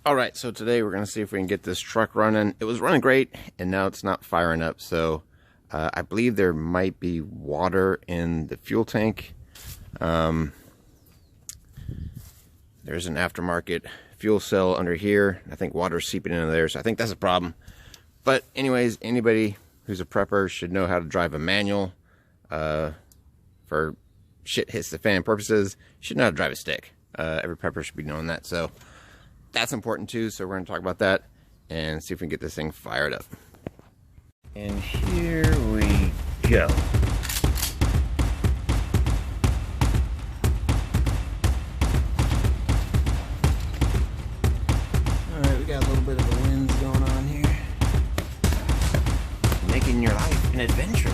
Alright, so today we're going to see if we can get this truck running. It was running great, and now it's not firing up, so I believe there might be water in the fuel tank. There's an aftermarket fuel cell under here. I think water's seeping into there, so I think that's a problem. But anyways, anybody who's a prepper should know how to drive a manual. For shit hits the fan purposes, you should know how to drive a stick. Every prepper should be knowing that, so that's important too. So we're going to talk about that and see if we can get this thing fired up. And here we go. Alright, we got a little bit of a wind going on here. Making your life an adventure.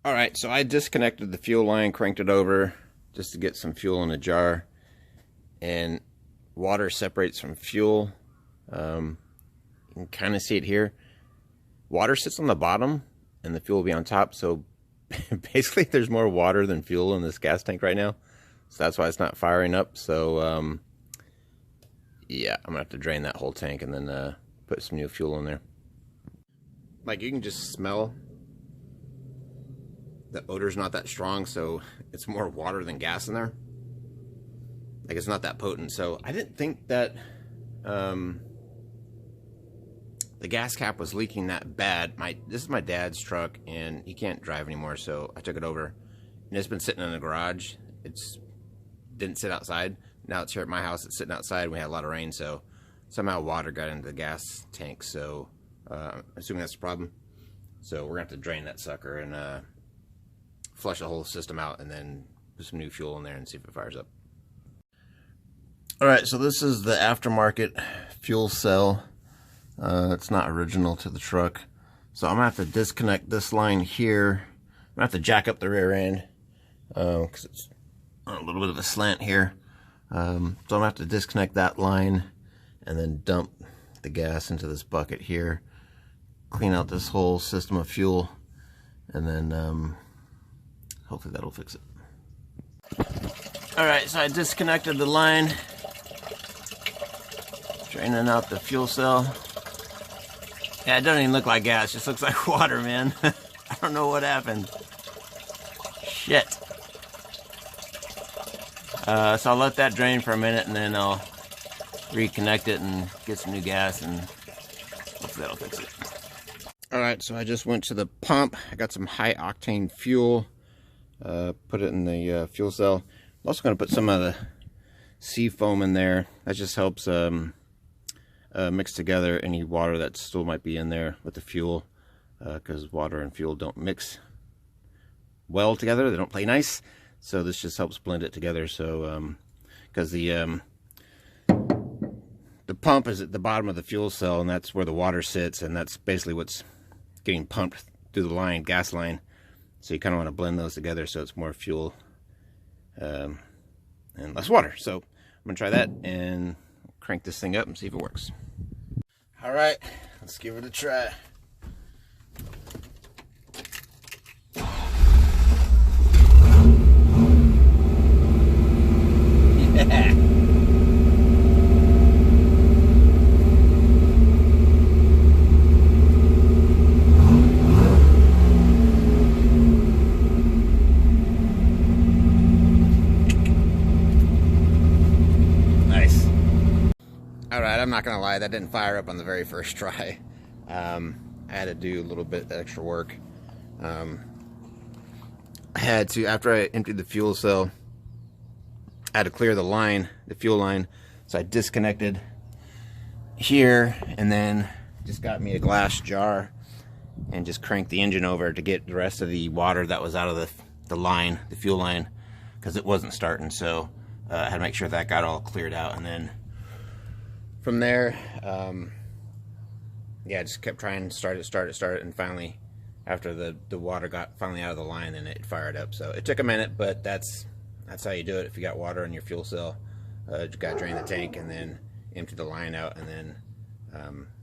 Alright, so I disconnected the fuel line, cranked it over just to get some fuel in a jar, and water separates from fuel. You can kind of see it here. Water sits on the bottom and the fuel will be on top, so basically there's more water than fuel in this gas tank right now, so that's why it's not firing up. So yeah, I'm gonna have to drain that whole tank and then put some new fuel in there. Like, you can just smell the odor's not that strong, so it's more water than gas in there. Like, it's not that potent. So I didn't think that the gas cap was leaking that bad. This is my dad's truck, and he can't drive anymore, so I took it over. And it's been sitting in the garage. It's didn't sit outside. Now it's here at my house. It's sitting outside. We had a lot of rain, so somehow water got into the gas tank. So I'm assuming that's the problem. So we're gonna have to drain that sucker and flush the whole system out, and then put some new fuel in there and see if it fires up. Alright, so this is the aftermarket fuel cell. It's not original to the truck. So I'm going to have to disconnect this line here. I'm going to have to jack up the rear end, because it's on a little bit of a slant here. So I'm going to have to disconnect that line and then dump the gas into this bucket here. Clean out this whole system of fuel, and then hopefully that'll fix it. Alright, so I disconnected the line, draining out the fuel cell. Yeah, it doesn't even look like gas, it just looks like water, man. I don't know what happened. Shit. So I'll let that drain for a minute, and then I'll reconnect it and get some new gas, and hopefully that'll fix it. Alright, so I just went to the pump. I got some high octane fuel. Put it in the fuel cell. I'm also going to put some of the sea foam in there. That just helps mix together any water that still might be in there with the fuel, because water and fuel don't mix well together. They don't play nice. So this just helps blend it together. So because the pump is at the bottom of the fuel cell, and that's where the water sits, and that's basically what's getting pumped through the line, gas line. So you kind of want to blend those together so it's more fuel and less water. So I'm going to try that and crank this thing up and see if it works. Alright, let's give it a try. Yeah. Alright, I'm not gonna lie, that didn't fire up on the very first try. I had to do a little bit extra work. I had to, after I emptied the fuel cell, I had to clear the line, the fuel line. So I disconnected here, and then just got me a glass jar and just cranked the engine over to get the rest of the water that was out of the line, the fuel line, because it wasn't starting. So I had to make sure that got all cleared out, and then from there, yeah, I just kept trying to start it, and finally, after the water got finally out of the line, then it fired up. So it took a minute, but that's how you do it. If you got water in your fuel cell, you got to drain the tank and then empty the line out, and then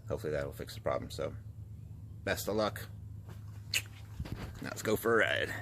hopefully that'll fix the problem. So Best of luck. Now let's go for a ride.